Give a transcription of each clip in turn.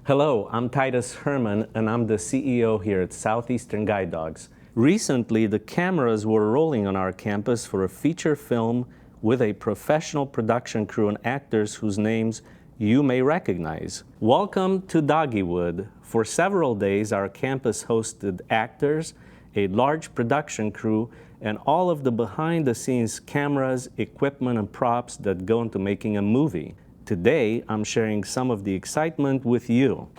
Hello, I'm Titus Herman, and I'm the CEO here at Southeastern Guide Dogs. Recently, the cameras were rolling on our campus for a feature film with a professional production crew and actors whose names you may recognize. Welcome to Doggywood. For several days, our campus hosted actors, a large production crew, and all of the behind-the-scenes cameras, equipment, and props that go into making a movie. Today, I'm sharing some of the excitement with you.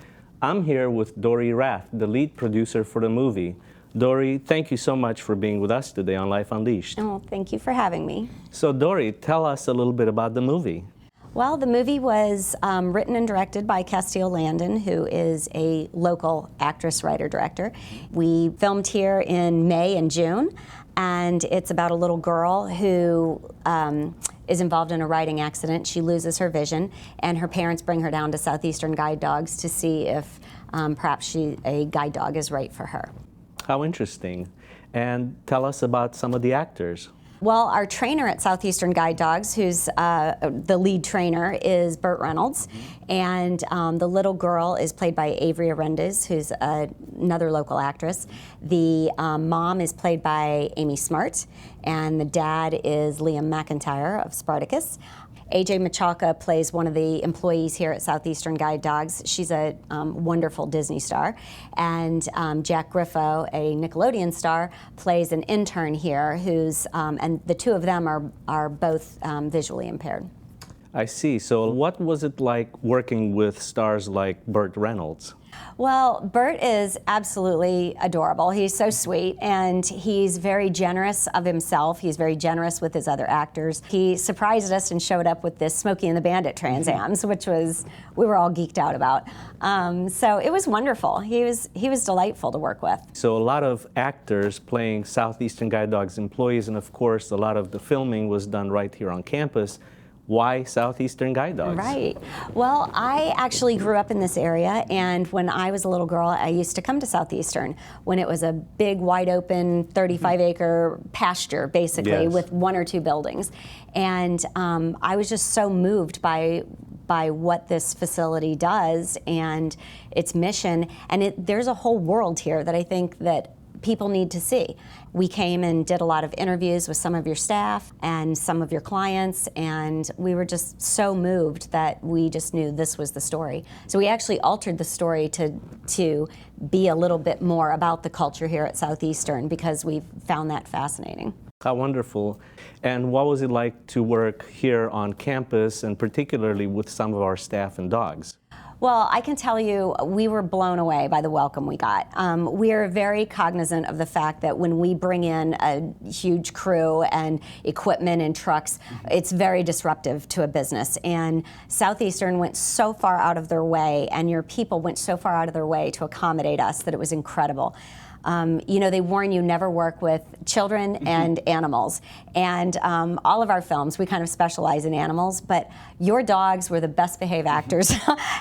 I'm here with Dory Rath, the lead producer for the movie. Dory, thank you so much for being with us today on Life Unleashed. Oh, thank you for having me. So Dory, tell us a little bit about the movie. Well, the movie was written and directed by Castile Landon, who is a local actress, writer, director. We filmed here in May and June, and it's about a little girl who is involved in a riding accident. She loses her vision, and her parents bring her down to Southeastern Guide Dogs to see if perhaps a guide dog is right for her. How interesting. And tell us about some of the actors. Well, our trainer at Southeastern Guide Dogs, who's the lead trainer, is Burt Reynolds. And the little girl is played by Avery Arendez, who's another local actress. The mom is played by Amy Smart, and the dad is Liam McIntyre of Spartacus. AJ Michalka plays one of the employees here at Southeastern Guide Dogs. She's a wonderful Disney star. And Jack Griffo, a Nickelodeon star, plays an intern here who's, and the two of them are both visually impaired. I see. So what was it like working with stars like Burt Reynolds? Well, Burt is absolutely adorable. He's so sweet, and he's very generous of himself. He's very generous with his other actors. He surprised us and showed up with this Smokey and the Bandit Trans Ams, which we were all geeked out about. So it was wonderful. He was delightful to work with. So a lot of actors playing Southeastern Guide Dogs employees, and of course a lot of the filming was done right here on campus. Why Southeastern Guide Dogs? Right. Well, I actually grew up in this area, and when I was a little girl, I used to come to Southeastern when it was a big, wide open, 35-acre pasture, basically, Yes. with one or two buildings. And I was just so moved by what this facility does and its mission. And there's a whole world here that I think that people need to see. We came and did a lot of interviews with some of your staff and some of your clients, and we were just so moved that we just knew this was the story. So we actually altered the story to be a little bit more about the culture here at Southeastern because we found that fascinating. How wonderful. And what was it like to work here on campus, and particularly with some of our staff and dogs? Well, I can tell you, we were blown away by the welcome we got. We are very cognizant of the fact that when we bring in a huge crew and equipment and trucks, it's very disruptive to a business. And Southeastern went so far out of their way, and your people went so far out of their way to accommodate us that it was incredible. You know, they warn you never work with children and animals. And all of our films, we kind of specialize in animals, but your dogs were the best behaved actors.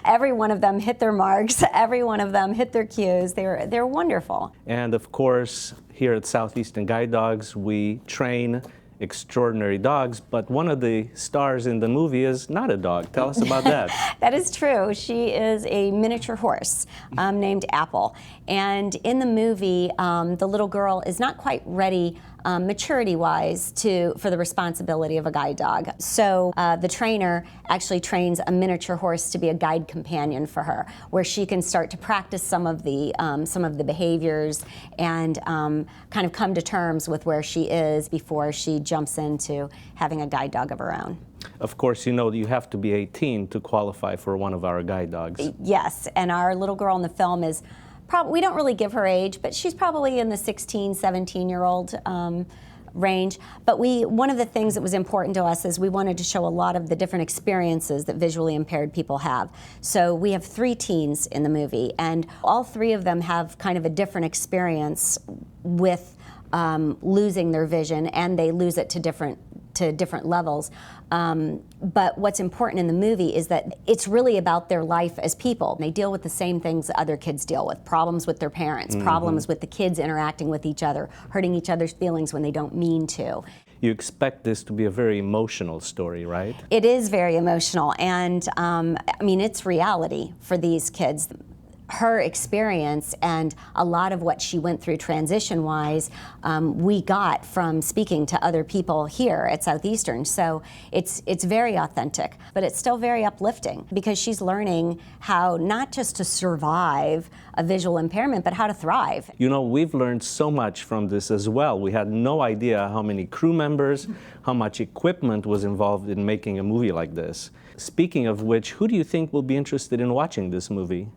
Every one of them hit their marks. Every one of them hit their cues. They're wonderful. And of course, here at Southeastern Guide Dogs, we train extraordinary dogs, but one of the stars in the movie is not a dog. Tell us about that. That is true. She is a miniature horse named Apple. And in the movie, the little girl is not quite ready maturity-wise for the responsibility of a guide dog. So the trainer actually trains a miniature horse to be a guide companion for her, where she can start to practice some of the behaviors and kind of come to terms with where she is before she jumps into having a guide dog of her own. Of course, you know you have to be 18 to qualify for one of our guide dogs. Yes, and our little girl in the film is we don't really give her age, but she's probably in the 16, 17-year-old range. But one of the things that was important to us is we wanted to show a lot of the different experiences that visually impaired people have. So we have 3 teens in the movie, and all 3 of them have kind of a different experience with losing their vision, and they lose it to different levels. But what's important in the movie is that it's really about their life as people. They deal with the same things that other kids deal with, problems with their parents, problems with the kids interacting with each other, hurting each other's feelings when they don't mean to. you expect this to be a very emotional story, right? It is very emotional, and I mean, it's reality for these kids. Her experience and a lot of what she went through transition-wise, we got from speaking to other people here at Southeastern. So it's very authentic, but it's still very uplifting because she's learning how not just to survive a visual impairment, but how to thrive. You know, we've learned so much from this as well. We had no idea how many crew members, how much equipment was involved in making a movie like this. Speaking of which, who do you think will be interested in watching this movie?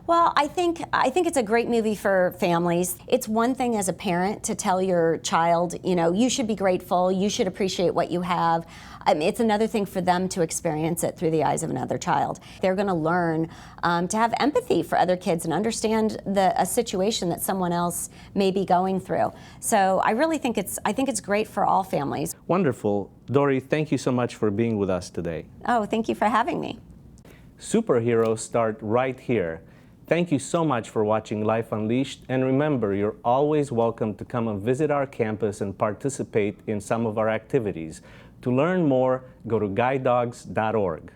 Well, I think it's a great movie for families. It's one thing as a parent to tell your child, you know, you should be grateful, you should appreciate what you have. It's another thing for them to experience it through the eyes of another child. They're going to learn to have empathy for other kids and understand a situation that someone else may be going through. So I really think it's great for all families. Wonderful. Dory, thank you so much for being with us today. Oh, thank you for having me. Superheroes start right here. Thank you so much for watching Life Unleashed, and remember, you're always welcome to come and visit our campus and participate in some of our activities. To learn more, go to guidedogs.org.